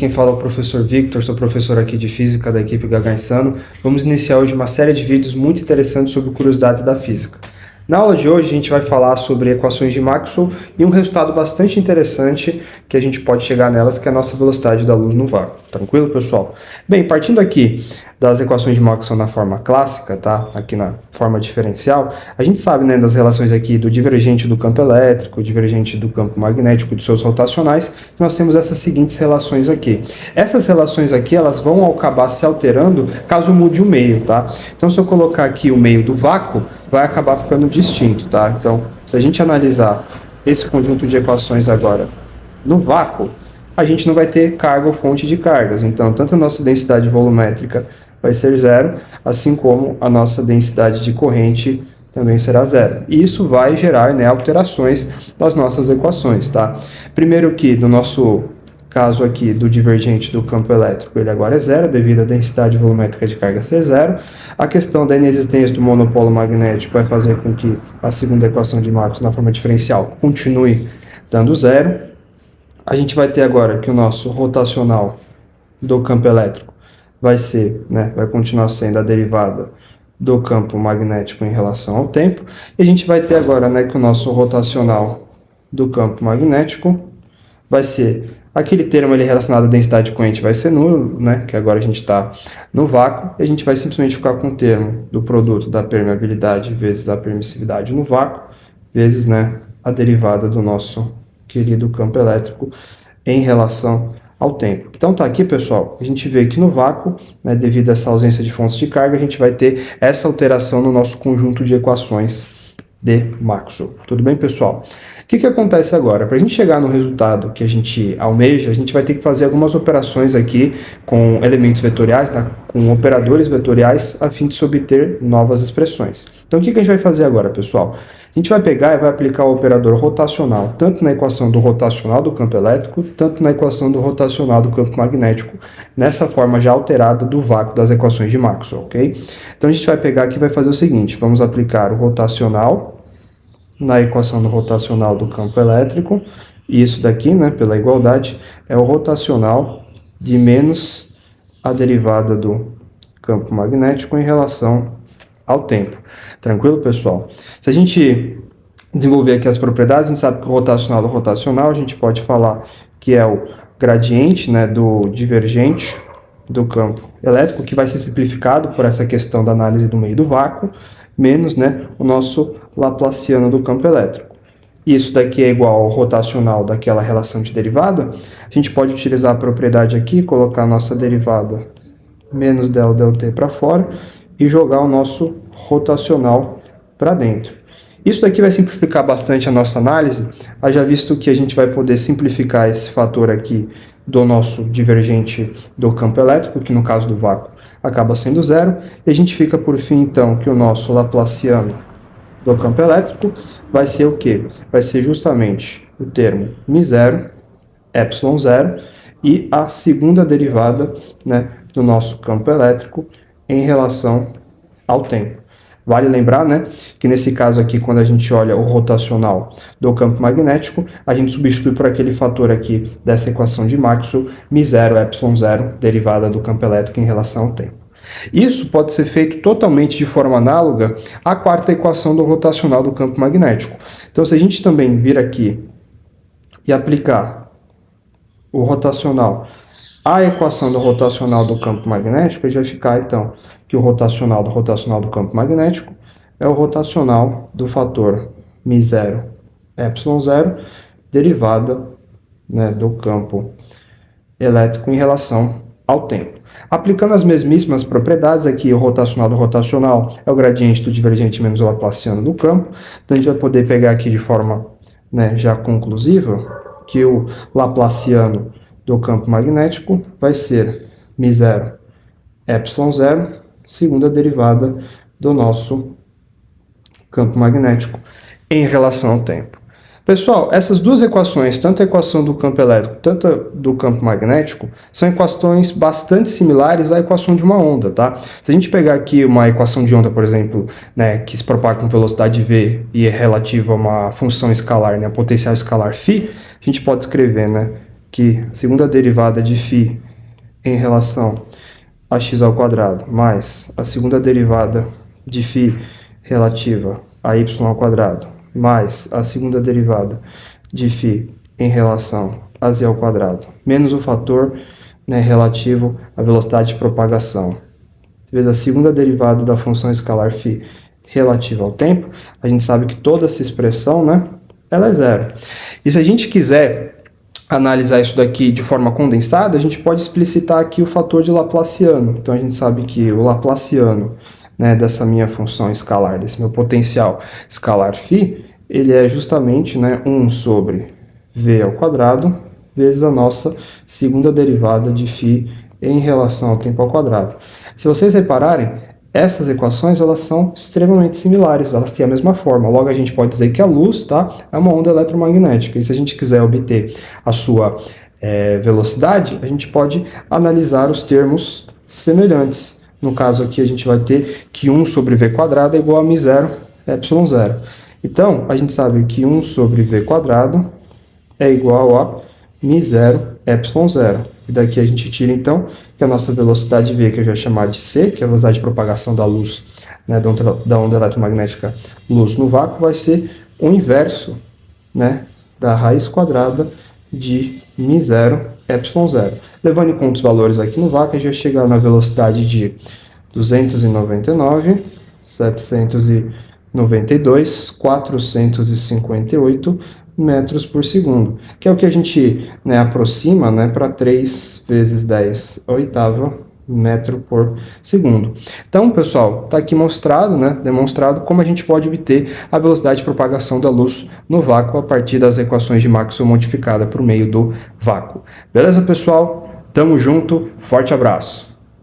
quem fala é o professor Victor, sou professor aqui de Física da equipe Gagá Insano. Vamos iniciar hoje uma série de vídeos muito interessantes sobre curiosidades da física. Na aula de hoje a gente vai falar sobre equações de Maxwell e um resultado bastante interessante que a gente pode chegar nelas, que é a nossa velocidade da luz no vácuo. Tranquilo, pessoal? Bem, partindo aqui das equações de Maxwell na forma clássica, tá? Aqui na forma diferencial, a gente sabe, né, das relações aqui do divergente do campo elétrico, divergente do campo magnético, dos seus rotacionais, que nós temos essas seguintes relações aqui. Essas relações aqui, elas vão acabar se alterando caso mude o meio, tá? Então, se eu colocar aqui o meio do vácuo, vai acabar ficando distinto, tá? Então, se a gente analisar esse conjunto de equações agora no vácuo, a gente não vai ter carga ou fonte de cargas. Então, tanto a nossa densidade volumétrica vai ser zero, assim como a nossa densidade de corrente também será zero. E isso vai gerar, né, alterações das nossas equações, tá? Primeiro que, no nosso caso aqui do divergente do campo elétrico, ele agora é zero, devido à densidade volumétrica de carga ser zero. A questão da inexistência do monopolo magnético vai fazer com que a segunda equação de Maxwell na forma diferencial continue dando zero. A gente vai ter agora que o nosso rotacional do campo elétrico vai ser, né, vai continuar sendo a derivada do campo magnético em relação ao tempo. E a gente vai ter agora, né, que o nosso rotacional do campo magnético vai ser aquele termo ali relacionado à densidade de corrente vai ser nulo, né, que agora a gente está no vácuo, e a gente vai simplesmente ficar com o termo do produto da permeabilidade vezes a permissividade no vácuo, vezes, né, a derivada do nosso querido campo elétrico em relação ao tempo. Então tá aqui, pessoal, a gente vê que no vácuo, né, devido a essa ausência de fontes de carga, a gente vai ter essa alteração no nosso conjunto de equações de Maxwell. Tudo bem, pessoal? O que acontece agora? Para a gente chegar no resultado que a gente almeja, a gente vai ter que fazer algumas operações aqui com elementos vetoriais, tá? Com operadores vetoriais, a fim de se obter novas expressões. Então, o que a gente vai fazer agora, pessoal? A gente vai pegar e vai aplicar o operador rotacional, tanto na equação do rotacional do campo elétrico, tanto na equação do rotacional do campo magnético, nessa forma já alterada do vácuo das equações de Maxwell, ok? Então, a gente vai pegar aqui e vai fazer o seguinte, vamos aplicar o rotacional na equação do rotacional do campo elétrico, e isso daqui, né, pela igualdade, é o rotacional de menos a derivada do campo magnético em relação ao tempo. Tranquilo, pessoal? Se a gente desenvolver aqui as propriedades, a gente sabe que o rotacional do rotacional, a gente pode falar que é o gradiente, né, do divergente do campo elétrico, que vai ser simplificado por essa questão da análise do meio do vácuo, menos, né, o nosso laplaciano do campo elétrico. Isso daqui é igual ao rotacional daquela relação de derivada. A gente pode utilizar a propriedade aqui, colocar a nossa derivada menos del t para fora e jogar o nosso rotacional para dentro. Isso daqui vai simplificar bastante a nossa análise, haja visto que a gente vai poder simplificar esse fator aqui do nosso divergente do campo elétrico, que no caso do vácuo acaba sendo zero, e a gente fica por fim então que o nosso laplaciano do campo elétrico vai ser o quê? Vai ser justamente o termo μ0, ε0 e a segunda derivada, né, do nosso campo elétrico em relação ao tempo. Vale lembrar, né, que nesse caso aqui, quando a gente olha o rotacional do campo magnético, a gente substitui por aquele fator aqui dessa equação de Maxwell, μ0, ε0, derivada do campo elétrico em relação ao tempo. Isso pode ser feito totalmente de forma análoga à quarta equação do rotacional do campo magnético. Então, se a gente também vir aqui e aplicar o rotacional à equação do rotacional do campo magnético, a gente vai ficar, então, que o rotacional do campo magnético é o rotacional do fator μ0, ε0, derivada, né, do campo elétrico em relação ao tempo. Aplicando as mesmíssimas propriedades, aqui o rotacional do rotacional é o gradiente do divergente menos o laplaciano do campo. Então a gente vai poder pegar aqui de forma, né, já conclusiva que o laplaciano do campo magnético vai ser μ0, ε0, segunda derivada do nosso campo magnético em relação ao tempo. Pessoal, essas duas equações, tanto a equação do campo elétrico, tanto do campo magnético, são equações bastante similares à equação de uma onda, tá? Se a gente pegar aqui uma equação de onda, por exemplo, né, que se propaga com velocidade v e é relativa a uma função escalar, né, a potencial escalar φ, a gente pode escrever, né, que a segunda derivada de φ em relação a x ao quadrado mais a segunda derivada de φ relativa a y ao quadrado mais a segunda derivada de φ em relação a z ao quadrado menos o fator, né, relativo à velocidade de propagação vezes a segunda derivada da função escalar φ relativa ao tempo, a gente sabe que toda essa expressão, né, ela é zero. E se a gente quiser analisar isso daqui de forma condensada, a gente pode explicitar aqui o fator de Laplaciano. Então a gente sabe que o Laplaciano, né, dessa minha função escalar, desse meu potencial escalar φ, ele é justamente, né, 1 sobre v ao quadrado vezes a nossa segunda derivada de φ em relação ao tempo ao quadrado. Se vocês repararem, essas equações elas são extremamente similares, elas têm a mesma forma. Logo a gente pode dizer que a luz, tá, é uma onda eletromagnética. E se a gente quiser obter a sua velocidade, a gente pode analisar os termos semelhantes. No caso aqui a gente vai ter que 1 sobre v quadrado é igual a μ0 ε0. Então a gente sabe que 1 sobre v quadrado é igual a μ0 ε0. E daqui a gente tira, então, que a nossa velocidade v, que eu já chamar de c, que é a velocidade de propagação da luz, né, da onda eletromagnética luz no vácuo, vai ser o inverso, né, da raiz quadrada de μ0 ε0. Levando em conta os valores aqui no vácuo, a gente vai chegar na velocidade de 299, 792, 458 metros por segundo, que é o que a gente, né, aproxima, né, para 3 vezes 10 a oitava metro por segundo. Então, pessoal, está aqui mostrado, né, demonstrado como a gente pode obter a velocidade de propagação da luz no vácuo a partir das equações de Maxwell modificada por meio do vácuo. Beleza, pessoal? Tamo junto, forte abraço!